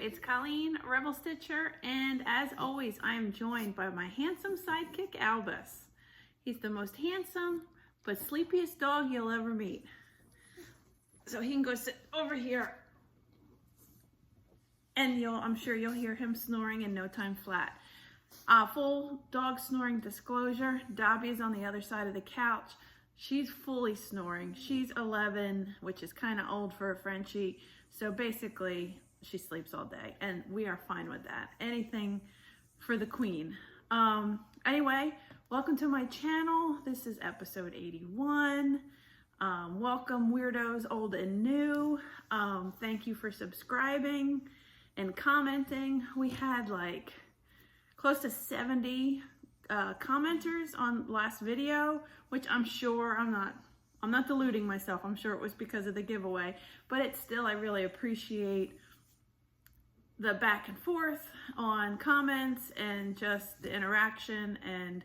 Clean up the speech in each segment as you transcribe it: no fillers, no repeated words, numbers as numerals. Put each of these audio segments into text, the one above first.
it's Colleen, Rebel Stitcher, and as always, I am joined by my handsome sidekick, Albus. He's the most handsome but sleepiest dog you'll ever meet. So he can go sit over here, and I'm sure you'll hear him snoring in no time flat. Full dog snoring disclosure, Dobby is on the other side of the couch. She's fully snoring. She's 11, which is kind of old for a Frenchie. So basically, she sleeps all day, and we are fine with that. Anything for the queen. Anyway, welcome to my channel. This is episode 81. Welcome weirdos old and new. Thank you for subscribing and commenting. We had like close to 70 commenters on last video, which I'm sure I'm not deluding myself. I'm sure it was because of the giveaway, but it's still, I really appreciate the back and forth on comments and just the interaction. And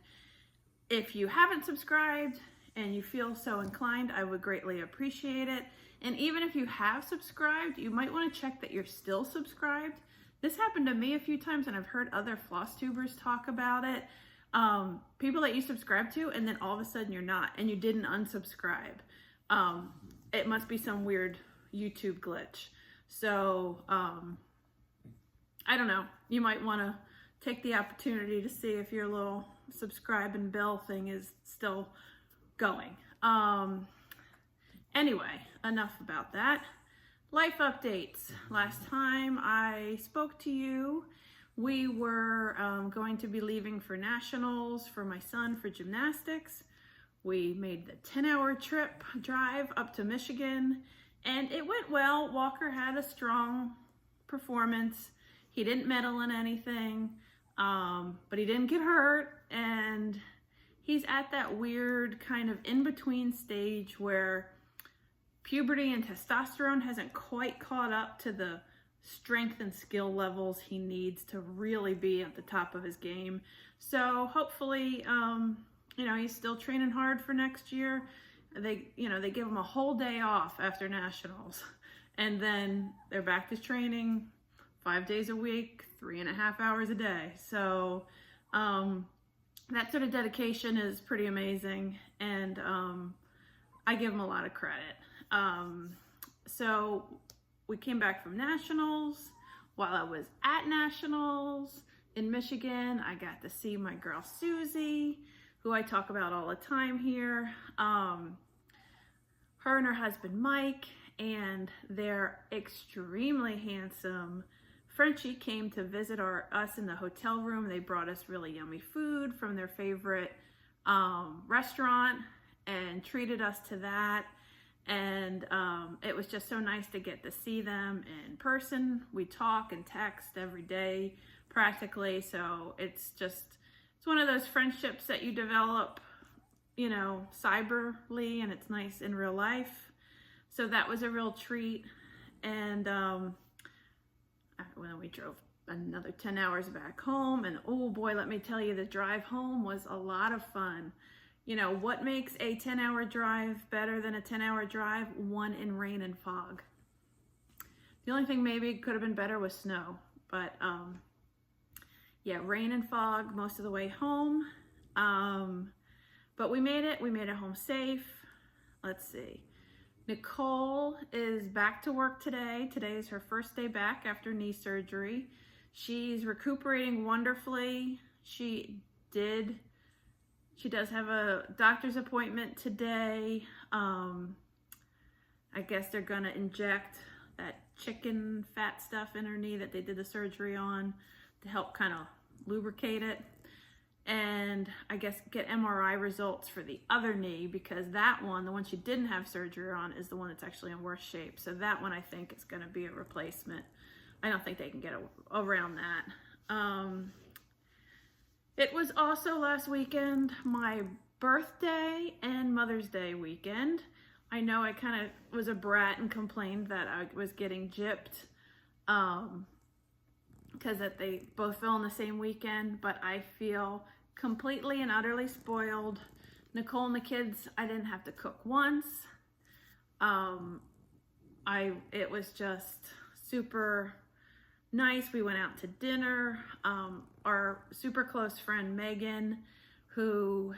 if you haven't subscribed and you feel so inclined, I would greatly appreciate it. And even if you have subscribed, you might want to check that you're still subscribed. This happened to me a few times, and I've heard other FlossTubers talk about it. People that you subscribe to, and then all of a sudden you're not, and you didn't unsubscribe. It must be some weird YouTube glitch. So, I don't know. You might want to take the opportunity to see if your little subscribe and bell thing is still going. Anyway, enough about that. Life updates. Last time I spoke to you, we were going to be leaving for nationals for my son for gymnastics. We made the 10-hour drive up to Michigan, and it went well. Walker had a strong performance. He didn't medal in anything, but he didn't get hurt, and he's at that weird kind of in-between stage where puberty and testosterone hasn't quite caught up to the strength and skill levels he needs to really be at the top of his game. So hopefully, he's still training hard for next year. They give him a whole day off after nationals, and then they're back to training 5 days a week, 3.5 hours a day. So that sort of dedication is pretty amazing, and I give him a lot of credit. So we came back from nationals. While I was at nationals in Michigan, I got to see my girl Susie, who I talk about all the time here. Her and her husband Mike, and their extremely handsome Frenchie came to visit us in the hotel room. They brought us really yummy food from their favorite restaurant and treated us to that. And it was just so nice to get to see them in person. We talk and text every day practically, so it's one of those friendships that you develop, cyberly, and it's nice in real life. So that was a real treat. And when we drove another 10 hours back home, and oh boy, let me tell you, the drive home was a lot of fun. What makes a 10-hour drive better than a 10-hour drive? One in rain and fog. The only thing maybe could have been better was snow, but yeah, rain and fog most of the way home. But we made it home safe. Let's see. Nicole is back to work today. Today is her first day back after knee surgery. She's recuperating wonderfully. She does have a doctor's appointment today. I guess they're gonna inject that chicken fat stuff in her knee that they did the surgery on to help kind of lubricate it. And I guess get MRI results for the other knee, because that one, the one she didn't have surgery on, is the one that's actually in worse shape. So that one I think is gonna be a replacement. I don't think they can get around that. It was also last weekend my birthday and Mother's Day weekend. I know I kind of was a brat and complained that I was getting gypped because that they both fell on the same weekend, but I feel completely and utterly spoiled. Nicole and the kids, I didn't have to cook once. It was just super nice. We went out to dinner. Our super close friend Megan, who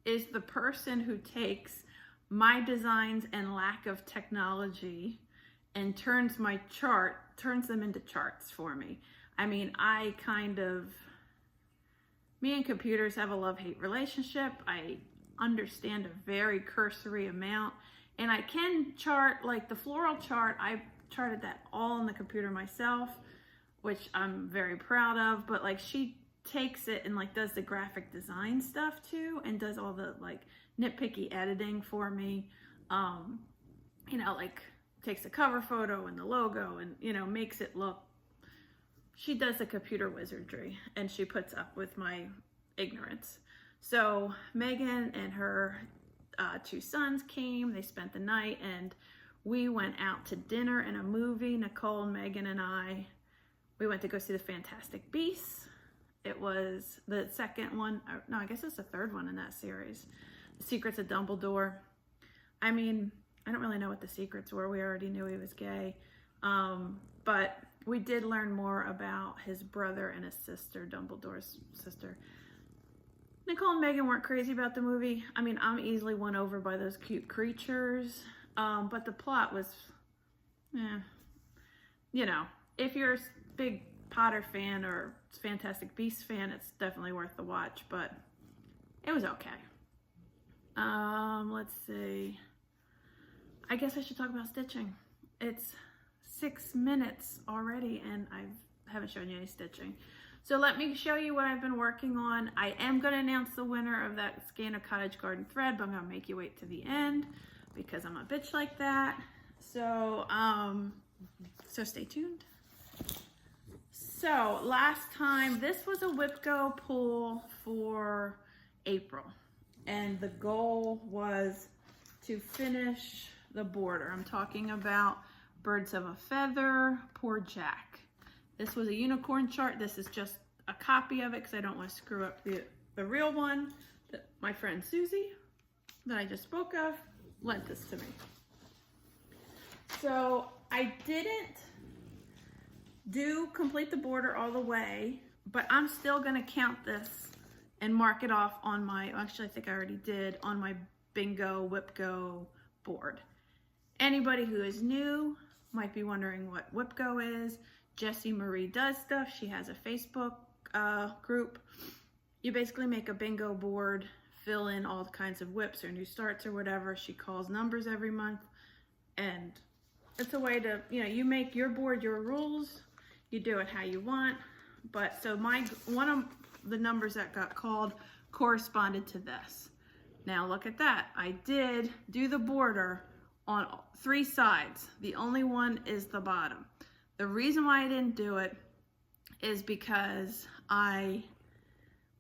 is the person who takes my designs and lack of technology and turns them into charts for me. I mean, me and computers have a love-hate relationship. I understand a very cursory amount, and I can chart, like the floral chart, I charted that all on the computer myself, which I'm very proud of, but like she takes it and like does the graphic design stuff too, and does all the like nitpicky editing for me. You know, like takes the cover photo and the logo and, you know, makes it look, she does the computer wizardry, and she puts up with my ignorance. So Megan and her 2 sons came, they spent the night, and we went out to dinner and a movie. Nicole, Megan, and we went to go see The Fantastic Beasts. It was the second one, no, I guess it's the third one in that series. The Secrets of Dumbledore. I mean, I don't really know what the secrets were. We already knew he was gay. But we did learn more about his brother and his sister, Dumbledore's sister. Nicole and Megan weren't crazy about the movie. I mean, I'm easily won over by those cute creatures. But the plot was, you know, if you're a big Potter fan or Fantastic Beasts fan, it's definitely worth the watch, but it was okay. Let's see. I guess I should talk about stitching. It's 6 minutes already, and I haven't shown you any stitching. So let me show you what I've been working on. I am going to announce the winner of that skein of Cottage Garden thread, but I'm going to make you wait to the end because I'm a bitch like that. So, so stay tuned. So last time, this was a WIPGO pull for April, and the goal was to finish the border. I'm talking about Birds of a Feather, Poor Jack. This was a unicorn chart. This is just a copy of it because I don't want to screw up the real one that my friend Susie, that I just spoke of, lent this to me. So I didn't complete the border all the way, but I'm still going to count this and mark it off on my, actually I think I already did, on my bingo WIPGO board. Anybody who is new might be wondering what WIPGO is. Jessie Marie does stuff. She has a Facebook group. You basically make a bingo board, fill in all kinds of WIPs or new starts or whatever. She calls numbers every month, and it's a way to, you know, you make your board your rules. You do it how you want. But so one of the numbers that got called corresponded to this. Now look at that. I did do the border on 3 sides. The only one is the bottom. The reason why I didn't do it is because I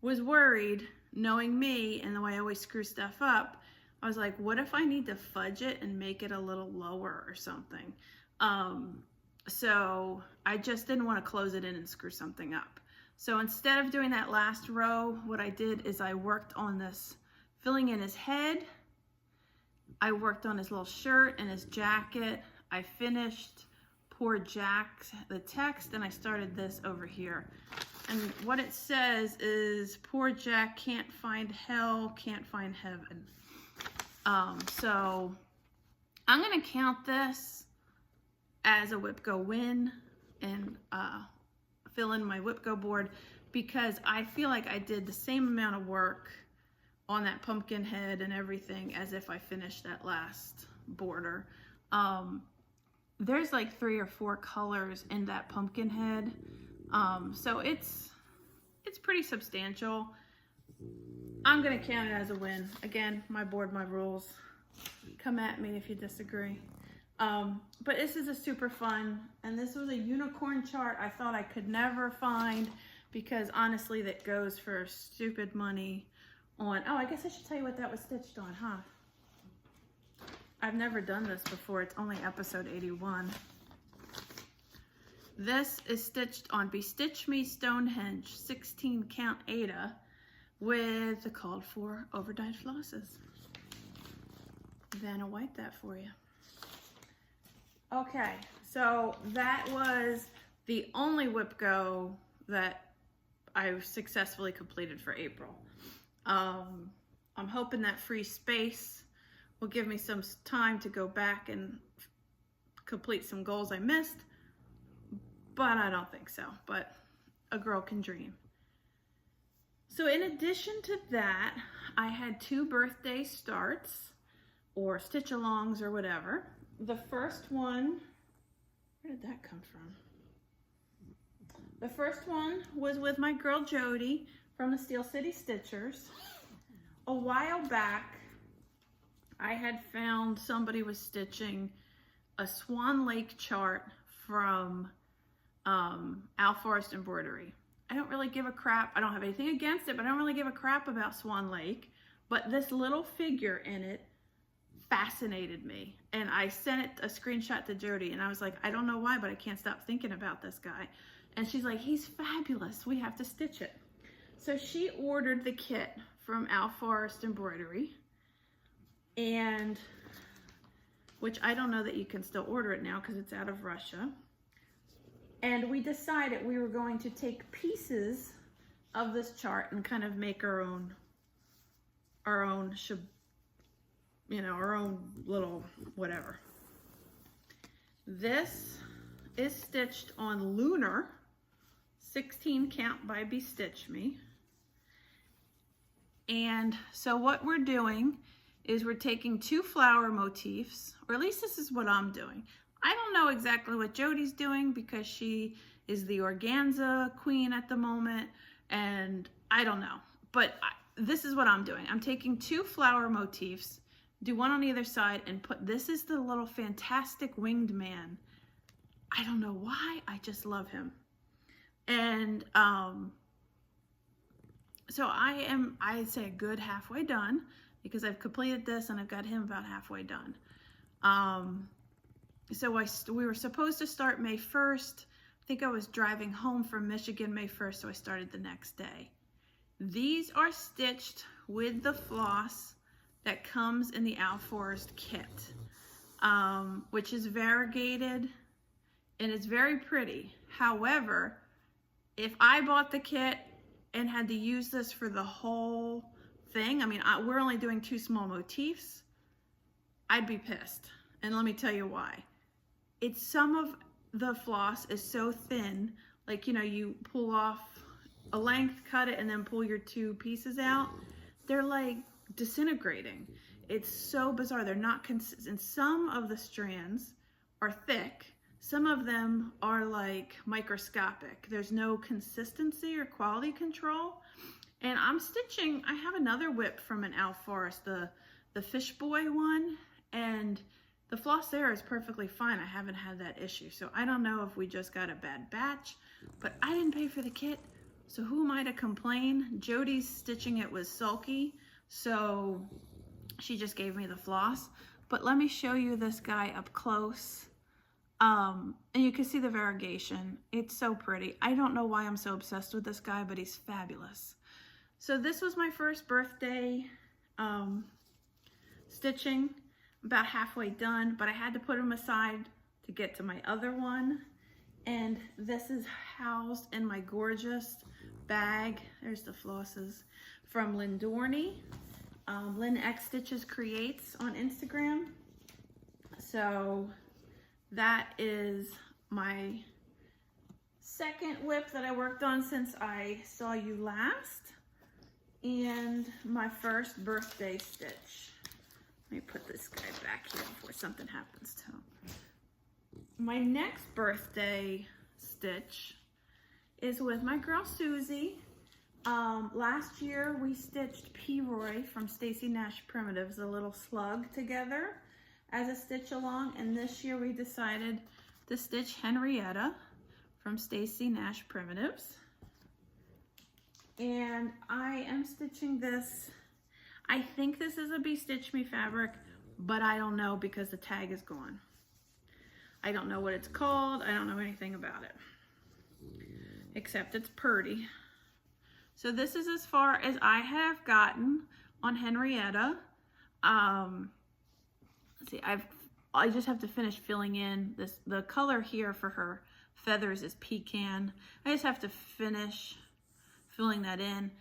was worried, knowing me and the way I always screw stuff up. I was like, what if I need to fudge it and make it a little lower or something? So I just didn't want to close it in and screw something up. So instead of doing that last row, what I did is I worked on this, filling in his head. I worked on his little shirt and his jacket. I finished Poor Jack, the text, and I started this over here. And what it says is, poor Jack can't find hell, can't find heaven. So I'm gonna count this as a WIPGO win and fill in my WIPGO board, because I feel like I did the same amount of work on that pumpkin head and everything as if I finished that last border. There's like 3 or 4 colors in that pumpkin head. So it's pretty substantial. I'm gonna count it as a win. Again, my board, my rules. Come at me if you disagree. But this is a super fun, and this was a unicorn chart I thought I could never find, because honestly that goes for stupid money on, oh, I guess I should tell you what that was stitched on, huh? I've never done this before. It's only episode 81. This is stitched on Bestitch Me Stonehenge 16 count Aida with the called for overdyed flosses. Then I'll wipe that for you. Okay, so that was the only whip go that I've successfully completed for April. I'm hoping that free space will give me some time to go back and complete some goals I missed, but I don't think so, but a girl can dream. So in addition to that, I had 2 birthday starts, or stitch-alongs or whatever. The first one, where did that come from? The first one was with my girl Jody from the Steel City Stitchers. A while back, I had found somebody was stitching a Swan Lake chart from Al Forest Embroidery. I don't really give a crap. I don't have anything against it, but I don't really give a crap about Swan Lake. But this little figure in it fascinated me. And I sent it a screenshot to Jody, and I was like, I don't know why, but I can't stop thinking about this guy. And she's like, he's fabulous. We have to stitch it. So she ordered the kit from Al Forest Embroidery, and which I don't know that you can still order it now because it's out of Russia. And we decided we were going to take pieces of this chart and kind of make our own little whatever. This is stitched on Lunar 16 count by Bestitch Me. And so what we're doing is we're taking 2 flower motifs, or at least this is what I'm doing. I don't know exactly what Jody's doing because she is the organza queen at the moment, and I don't know. But this is what I'm doing. I'm taking 2 flower motifs, do one on either side, and this is the little fantastic winged man. I don't know why, I just love him. And so I'd say a good halfway done, because I've completed this and I've got him about halfway done. So we were supposed to start May 1st. I think I was driving home from Michigan May 1st, so I started the next day. These are stitched with the floss that comes in the Al Forest kit, which is variegated and it's very pretty. However, if I bought the kit and had to use this for the whole thing, I mean, we're only doing 2 small motifs, I'd be pissed. And let me tell you why. Some of the floss is so thin, like, you know, you pull off a length, cut it, and then pull your 2 pieces out. They're like disintegrating. It's so bizarre. They're not consistent. Some of the strands are thick. Some of them are like microscopic. There's no consistency or quality control. And I'm stitching, I have another whip from an Al Forest, the Fish Boy one, and the floss there is perfectly fine. I haven't had that issue. So I don't know if we just got a bad batch, but I didn't pay for the kit. So who am I to complain? Jody's stitching it was sulky, so she just gave me the floss. But let me show you this guy up close. And you can see the variegation. It's so pretty. I don't know why I'm so obsessed with this guy, but he's fabulous. So this was my first birthday stitching. About halfway done, but I had to put him aside to get to my other one. And this is housed in my gorgeous bag. There's the flosses from Lynn Dorney. Lynn X Stitches Creates on Instagram. So that is my second whip that I worked on since I saw you last, and my first birthday stitch. Let me put this guy back here before something happens to him. My next birthday stitch is with my girl Susie. Last year we stitched P-Roy from Stacy Nash Primitives, a little slug, together as a stitch along, and this year we decided to stitch Henrietta from Stacy Nash Primitives. And I am stitching this. I think this is a Bestitch Me fabric, but I don't know because the tag is gone. I don't know what it's called. I don't know anything about it, except it's pretty. So this is as far as I have gotten on Henrietta. Let's see, I just have to finish filling in the color here for her feathers is pecan. I just have to finish filling that in.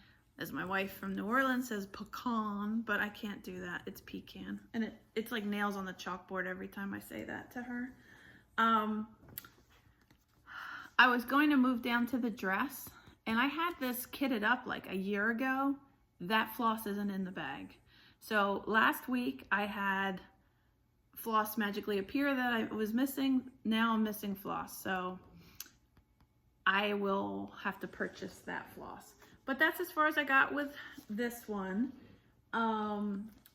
As my wife from New Orleans says, pecan, but I can't do that. It's pecan. And it's like nails on the chalkboard every time I say that to her. I was going to move down to the dress, and I had this kitted up like a year ago. That floss isn't in the bag. So last week I had floss magically appear that I was missing. Now I'm missing floss. So I will have to purchase that floss. But that's as far as I got with this one.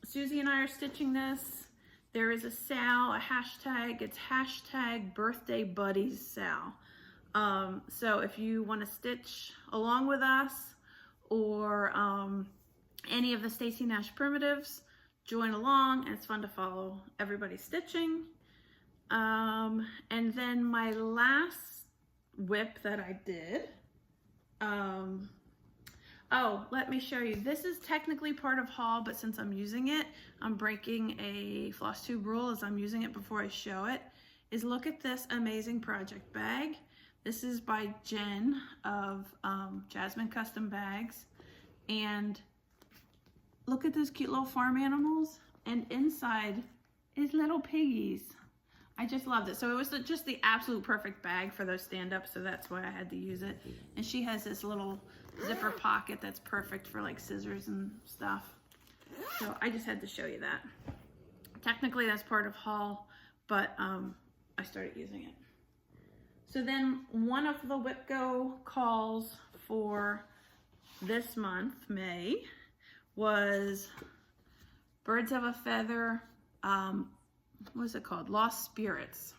Susie and I are stitching this. There is a Sal, a hashtag. It's hashtag birthday buddies Sal. So if you want to stitch along with us, or any of the Stacy Nash primitives, join along, and it's fun to follow everybody stitching. And then my last whip that I did, oh, let me show you. This is technically part of haul, but since I'm using it, I'm breaking a FlossTube rule as I'm using it before I show it, is look at this amazing project bag. This is by Jen of Jasmine Custom Bags. And look at those cute little farm animals. And inside is little piggies. I just loved it. So it was just the absolute perfect bag for those stand-ups, so that's why I had to use it. And she has this little zipper pocket that's perfect for like scissors and stuff. So I just had to show you that. Technically that's part of haul, but I started using it. So then one of the Whip Go calls for this month, May, was Birds of a Feather, what is it called? Lost Spirits.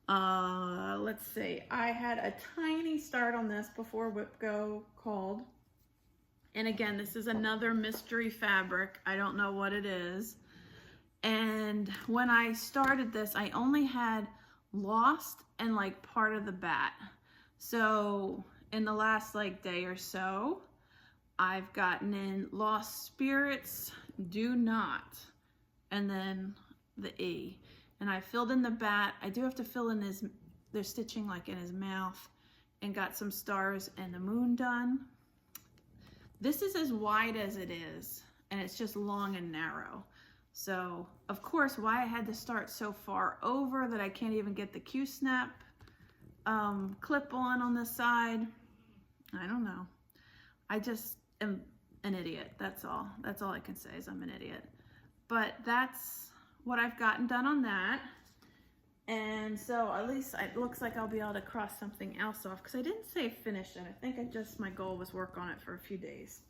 Let's see. I had a tiny start on this before Whip Go called. And again, this is another mystery fabric. I don't know what it is. And when I started this, I only had Lost and like part of the bat. So in the last like day or so, I've gotten in Lost Spirits, Do Not, and then the E. And I filled in the bat. I do have to fill in his, they're stitching like in his mouth, and got some stars and the moon done. This is as wide as it is, and it's just long and narrow. So of course, why I had to start so far over that I can't even get the Q-snap clip on the side, I don't know. I just am an idiot. That's all I can say is I'm an idiot. But that's what I've gotten done on that. And so at least it looks like I'll be able to cross something else off, because I didn't say finish it. I think my goal was work on it for a few days.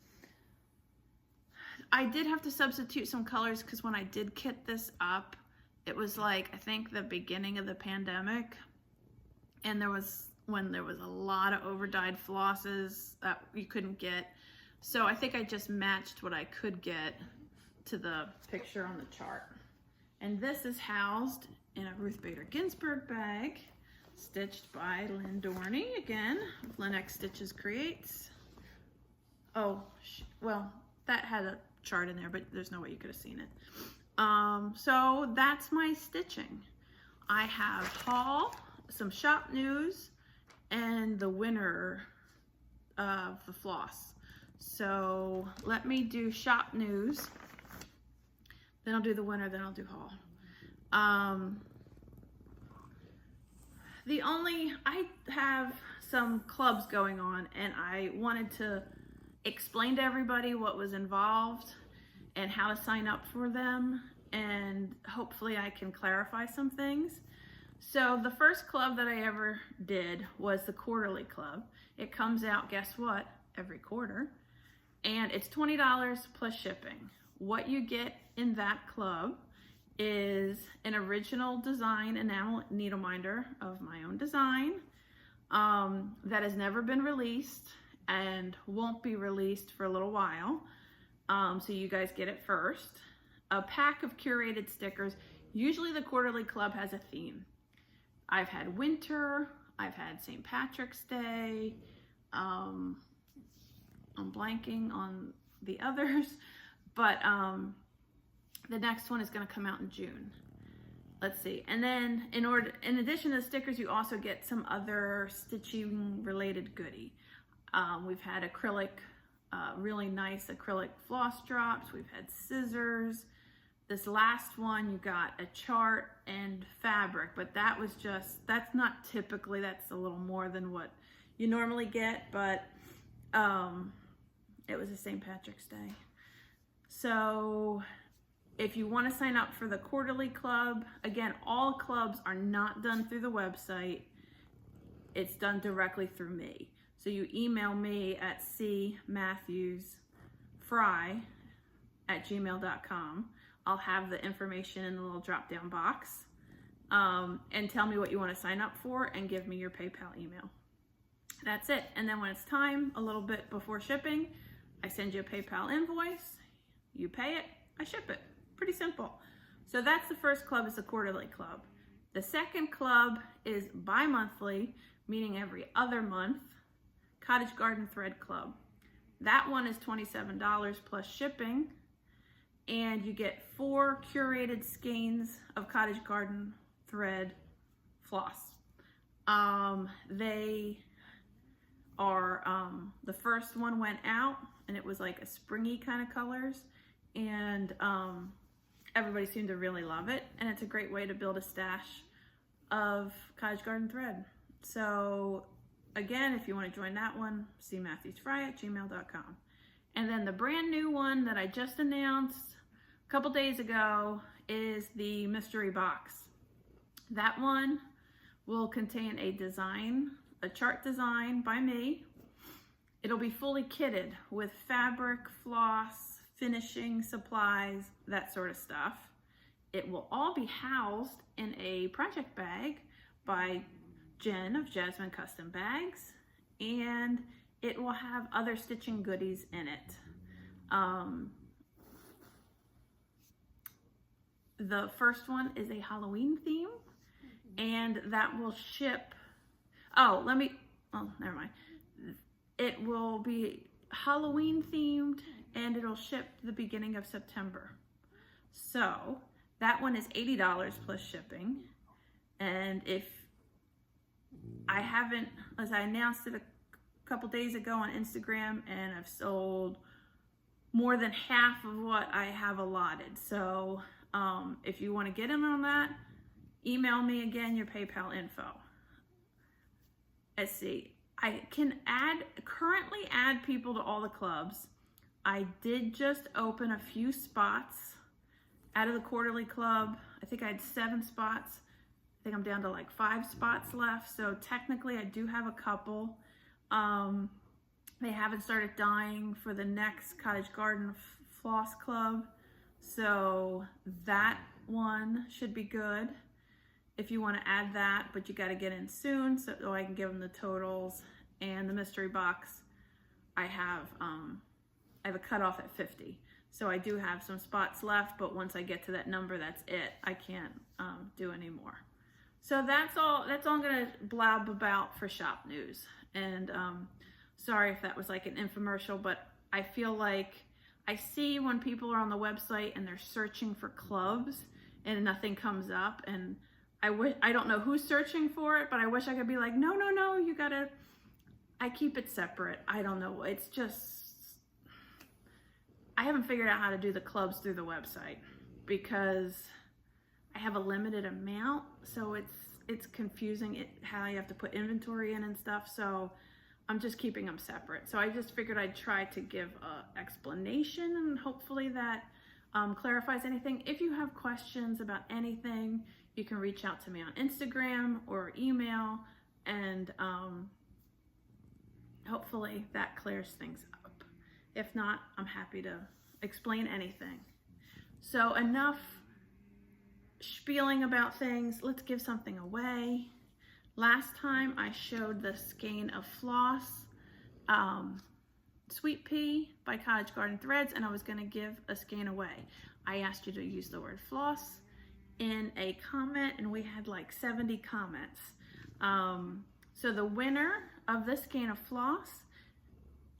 I did have to substitute some colors because when I did kit this up, it was like, I think the beginning of the pandemic, and when there was a lot of over-dyed flosses that you couldn't get. So I think I just matched what I could get to the picture on the chart. And this is housed in a Ruth Bader Ginsburg bag, stitched by Lynn Dorney, again, of Lynx Stitches Creates. Oh, well, that had a chart in there, but there's no way you could have seen it. So that's my stitching. I have haul, some shop news, and the winner of the floss. So let me do shop news, then I'll do the winner, then I'll do haul. I have some clubs going on, and I wanted to explain to everybody what was involved and how to sign up for them, and hopefully I can clarify some things. So the first club that I ever did was the quarterly club. It comes out, guess what, every quarter, and it's $20 plus shipping. What you get in that club is an original design enamel needle minder of my own design that has never been released and won't be released for a little while. So you guys get it first. A pack of curated stickers. Usually the quarterly club has a theme. I've had winter, I've had St. Patrick's Day, I'm blanking on the others, but the next one is going to come out in June. let's see. And then in addition to the stickers, you also get some other stitching related goodie. We've had acrylic, really nice acrylic floss drops. We've had scissors. This last one, you got a chart and fabric, but that's not typically, that's a little more than what you normally get, but it was a St. Patrick's Day. So if you want to sign up for the quarterly club, again, all clubs are not done through the website. It's done directly through me. So you email me at cmatthewsfrey@gmail.com. I'll have the information in the little drop-down box, and tell me what you want to sign up for and give me your PayPal email. That's it. And then when it's time, a little bit before shipping, I send you a PayPal invoice, you pay it, I ship it. Pretty simple. So that's the first club, is the quarterly club. The second club is bi-monthly, meaning every other month, Cottage Garden Thread Club. That one is $27 plus shipping, and you get 4 curated skeins of Cottage Garden Thread floss. They are, the first one went out and it was like a springy kind of colors, and everybody seemed to really love it, and it's a great way to build a stash of Cottage Garden thread. So again, if you want to join that one, cmatthewsfrey@gmail.com. And then the brand new one that I just announced a couple days ago is the mystery box. That one will contain a design, a chart design by me. It'll be fully kitted with fabric, floss, finishing supplies, that sort of stuff. It will all be housed in a project bag by Jen of Jasmine Custom Bags, and it will have other stitching goodies in it. The first one is a Halloween theme, and that will ship, never mind. It will be Halloween themed, and it'll ship the beginning of September. So that one is $80 plus shipping. And if I haven't, as I announced it a couple days ago on Instagram, and I've sold more than half of what I have allotted. So if you want to get in on that, email me again your PayPal info. Let's see. I can currently add people to all the clubs. I did just open a few spots out of the quarterly club. I think I had 7 spots. I think I'm down to like 5 spots left. So technically I do have a couple. They haven't started dying for the next Cottage Garden Floss Club. So that one should be good if you want to add that, but you got to get in soon so I can give them the totals. And the mystery box, I have a cutoff at 50. So I do have some spots left, but once I get to that number, that's it. I can't do any more. So that's all I'm gonna blab about for shop news. And sorry if that was like an infomercial, but I feel like I see when people are on the website and they're searching for clubs and nothing comes up, and I don't know who's searching for it, but I wish I could be like, no, you gotta, I keep it separate. I don't know. It's just, I haven't figured out how to do the clubs through the website because I have a limited amount. So it's confusing how you have to put inventory in and stuff. So I'm just keeping them separate. So I just figured I'd try to give an explanation, and hopefully that clarifies anything. If you have questions about anything, you can reach out to me on Instagram or email, and hopefully that clears things up. If not, I'm happy to explain anything. So enough spieling about things. Let's give something away. Last time I showed the skein of floss, Sweet Pea by Cottage Garden Threads, and I was going to give a skein away. I asked you to use the word floss in a comment, and we had like 70 comments. So the winner of this skein of floss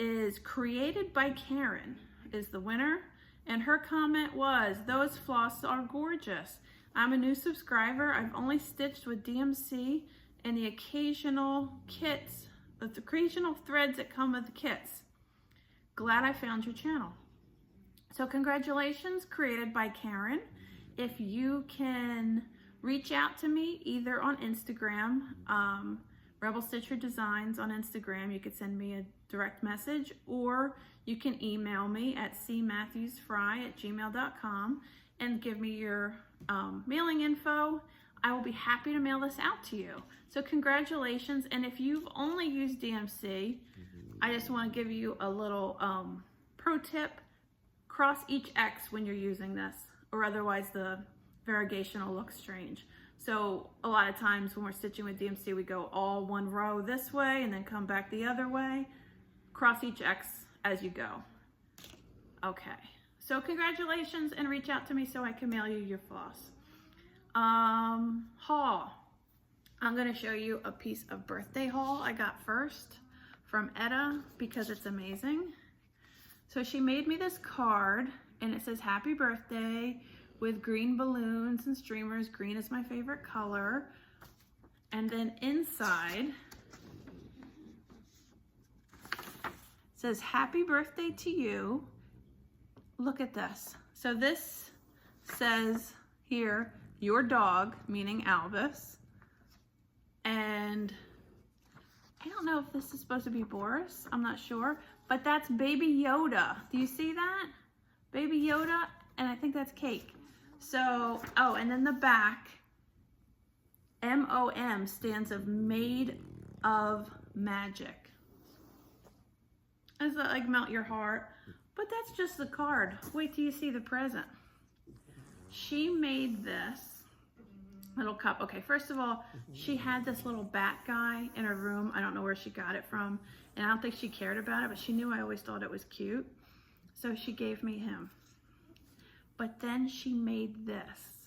is Created by Karen, is the winner. And her comment was, "Those floss are gorgeous. I'm a new subscriber. I've only stitched with DMC and the occasional kits, the occasional threads that come with the kits. Glad I found your channel. So congratulations, created by Karen. If you can reach out to me either on Instagram, Rebel Stitcher Designs on Instagram, you could send me a direct message, or you can email me at cmatthewsfrey@gmail.com and give me your mailing info. I will be happy to mail this out to you. So congratulations, and if you've only used DMC, I just want to give you a little pro tip. Cross each X when you're using this, or otherwise the variegation will look strange. So a lot of times when we're stitching with DMC, we go all one row this way and then come back the other way. Cross each X as you go. Okay, so congratulations, and reach out to me so I can mail you your floss. Haul. I'm gonna show you a piece of birthday haul I got first from Etta because it's amazing. So she made me this card and it says happy birthday with green balloons and streamers. Green is my favorite color. And then inside it says happy birthday to you. Look at this. So this says here, your dog, meaning Albus. And I don't know if this is supposed to be Boris. I'm not sure. But that's Baby Yoda. Do you see that? Baby Yoda, and I think that's Cake. So, oh, and then the back, MOM stands of Made of Magic. Does that like melt your heart? But that's just the card. Wait till you see the present. She made this little cup. Okay, first of all, she had this little bat guy in her room. I don't know where she got it from, and I don't think she cared about it, but she knew I always thought it was cute, so she gave me him. But then she made this.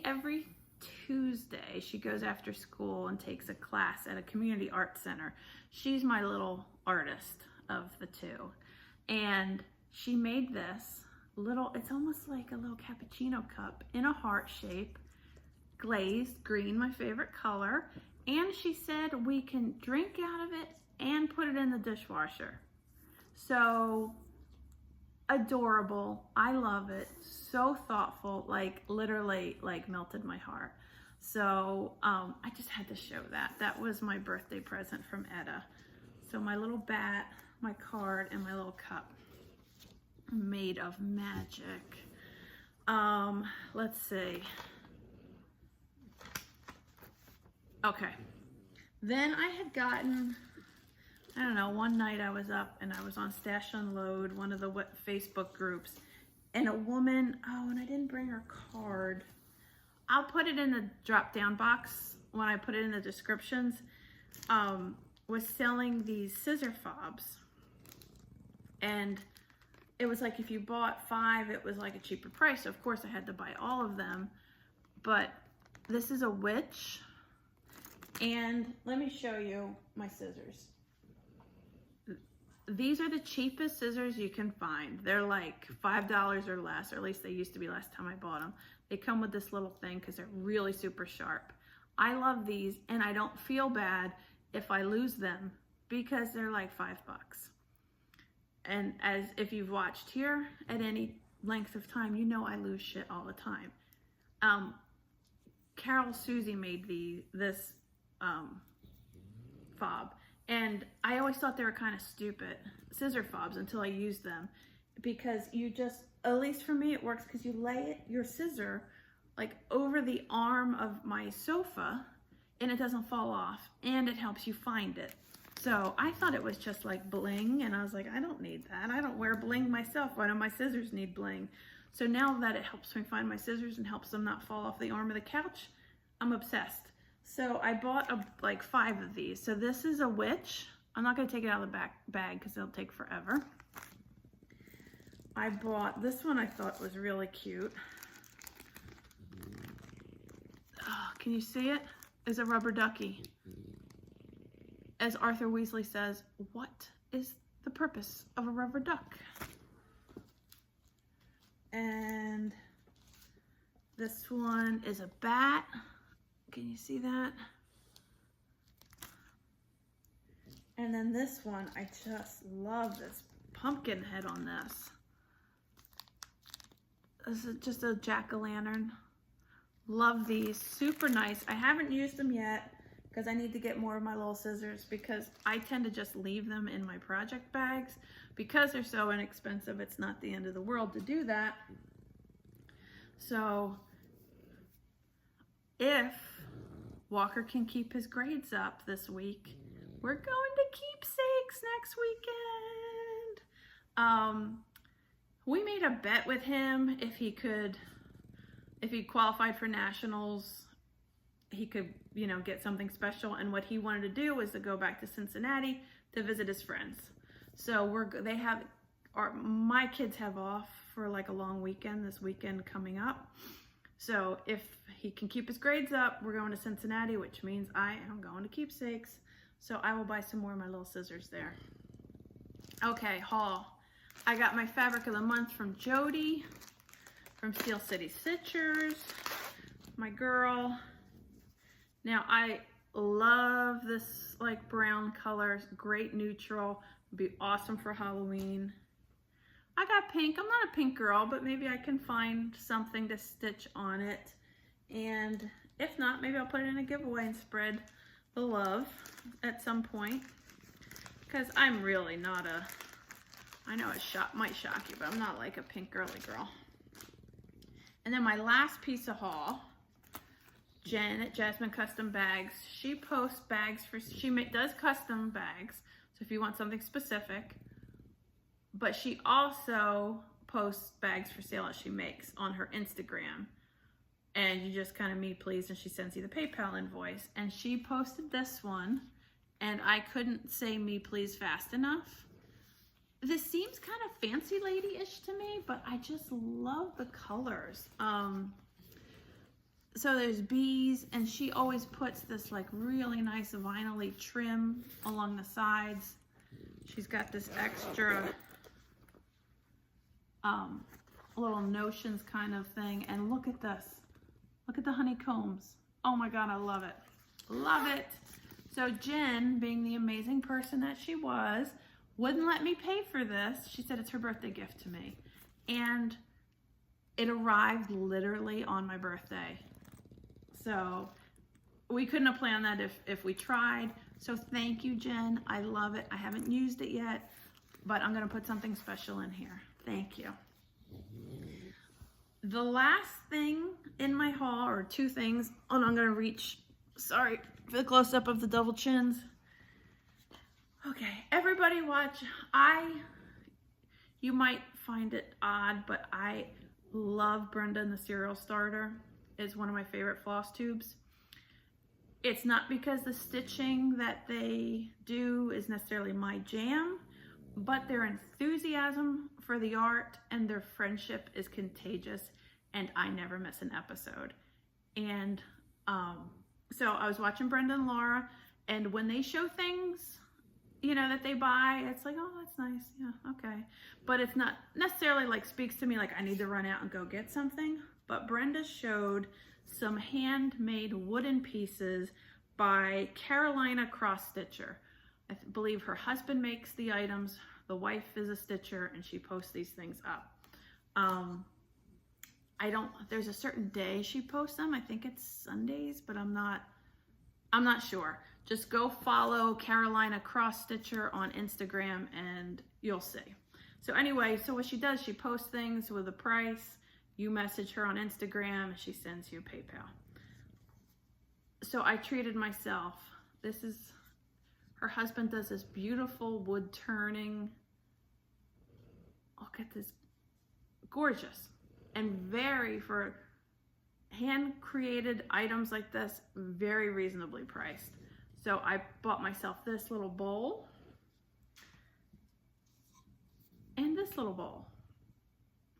Every Tuesday, she goes after school and takes a class at a community art center. She's my little artist of the two, and she made this little, it's almost like a little cappuccino cup in a heart shape, glazed green, my favorite color, and she said we can drink out of it and put it in the dishwasher. So adorable. I love it. So thoughtful, like literally like melted my heart. So I just had to show that. That was my birthday present from Etta. So my little bat, my card, and my little cup. Made of magic. Let's see. Okay, then I had gotten, I don't know, one night I was up and I was on Stash Unload, one of the Facebook groups, and a woman, oh, and I didn't bring her card. I'll put it in the drop down box when I put it in the descriptions, was selling these scissor fobs. And it was like if you bought 5, it was like a cheaper price. So of course I had to buy all of them, but this is a witch. And let me show you my scissors. These are the cheapest scissors you can find. They're like $5 or less, or at least they used to be last time I bought them. They come with this little thing because they're really super sharp. I love these, and I don't feel bad if I lose them because they're like $5. And as if you've watched here at any length of time, you know I lose shit all the time. Carol Susie made this fob, and I always thought they were kind of stupid scissor fobs until I used them, because you just, at least for me it works, because you lay your scissor like over the arm of my sofa and it doesn't fall off, and it helps you find it. So I thought it was just like bling, and I was like, I don't need that. I don't wear bling myself. Why do my scissors need bling? So now that it helps me find my scissors and helps them not fall off the arm of the couch, I'm obsessed. So I bought like 5 of these. So this is a witch. I'm not going to take it out of the bag because it'll take forever. I bought this one. I thought was really cute. Oh, can you see it? It's a rubber ducky. As Arthur Weasley says, what is the purpose of a rubber duck? And This one is a bat. Can you see that? And then this one, I just love this pumpkin head on this. This is just a jack-o'-lantern. Love these, super nice. I haven't used them yet because I need to get more of my little scissors because I tend to just leave them in my project bags. Because they're so inexpensive, it's not the end of the world to do that. So if Walker can keep his grades up this week, we're going to Keepsakes next weekend. We made a bet with him if he qualified for nationals, he could, you know, get something special. And what he wanted to do was to go back to Cincinnati to visit his friends. So my kids have off for like a long weekend this weekend coming up. So if he can keep his grades up, we're going to Cincinnati, which means I am going to Keepsakes. So I will buy some more of my little scissors there. Okay, haul. I got my fabric of the month from Jody from Steel City Stitchers, my girl. Now I love this like brown color, great neutral, would be awesome for Halloween. I got pink. I'm not a pink girl, but maybe I can find something to stitch on it. And if not, maybe I'll put it in a giveaway and spread the love at some point. Because I'm really not a, I know it might shock you, but I'm not like a pink girly girl. And then my last piece of haul, Jen at Jasmine Custom Bags. She posts bags she does custom bags. So if you want something specific, but she also posts bags for sale that she makes on her Instagram. And you just kind of me please, and she sends you the PayPal invoice. And she posted this one, and I couldn't say me please fast enough. This seems kind of fancy lady-ish to me, but I just love the colors. So there's bees, and she always puts this like really nice vinyl-y trim along the sides. She's got this extra little notions kind of thing. And look at this. Look at the honeycombs. Oh my God, I love it. Love it. So Jen, being the amazing person that she was, wouldn't let me pay for this. She said it's her birthday gift to me. And it arrived literally on my birthday. So we couldn't have planned that if we tried. So thank you, Jen. I love it. I haven't used it yet, but I'm gonna put something special in here. Thank you. The last thing in my haul, or two things, and I'm gonna reach, sorry for the close-up of the double chins. Okay, everybody watch. You might find it odd, but I love Brenda and the Cereal Starter. It's one of my favorite floss tubes. It's not because the stitching that they do is necessarily my jam, but their enthusiasm for the art and their friendship is contagious, and I never miss an episode. And so I was watching Brenda and Laura, and when they show things, you know, that they buy, it's like, oh, that's nice, yeah, okay. But it's not necessarily like speaks to me like I need to run out and go get something. But Brenda showed some handmade wooden pieces by Carolina Cross Stitcher. I believe her husband makes the items, the wife is a stitcher, and she posts these things up. There's a certain day she posts them. I think it's Sundays, but I'm not sure. Just go follow Carolina Cross Stitcher on Instagram and you'll see. So anyway, so what she does, she posts things with a price. You message her on Instagram and she sends you PayPal. So I treated myself. Her husband does this beautiful wood turning. Look at this, gorgeous. And for hand created items like this, very reasonably priced. So I bought myself this little bowl and this little bowl.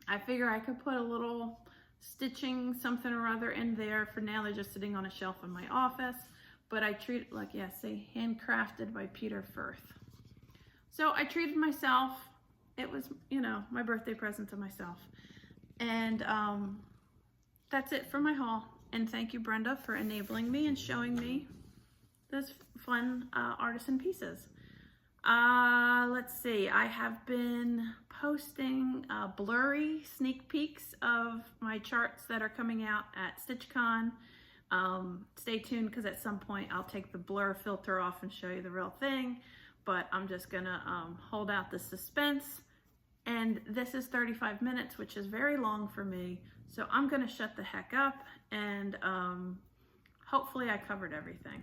I figure I could put a little stitching something or other in there. For now, they're just sitting on a shelf in my office, but I treat it like, yeah, say handcrafted by Peter Firth. So I treated myself. It was, you know, my birthday present to myself. And that's it for my haul. And thank you, Brenda, for enabling me and showing me those fun artisan pieces. Let's see, I have been posting blurry sneak peeks of my charts that are coming out at StitchCon. Stay tuned, because at some point I'll take the blur filter off and show you the real thing, but I'm just gonna hold out the suspense. And this is 35 minutes, which is very long for me, so I'm gonna shut the heck up, and hopefully I covered everything.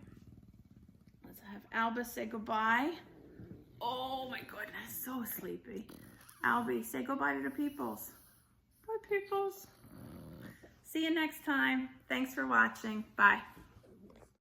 Let's have Albus say goodbye. Oh my goodness, so sleepy. Albie, say goodbye to the peoples. Bye, peoples. See you next time. Thanks for watching. Bye.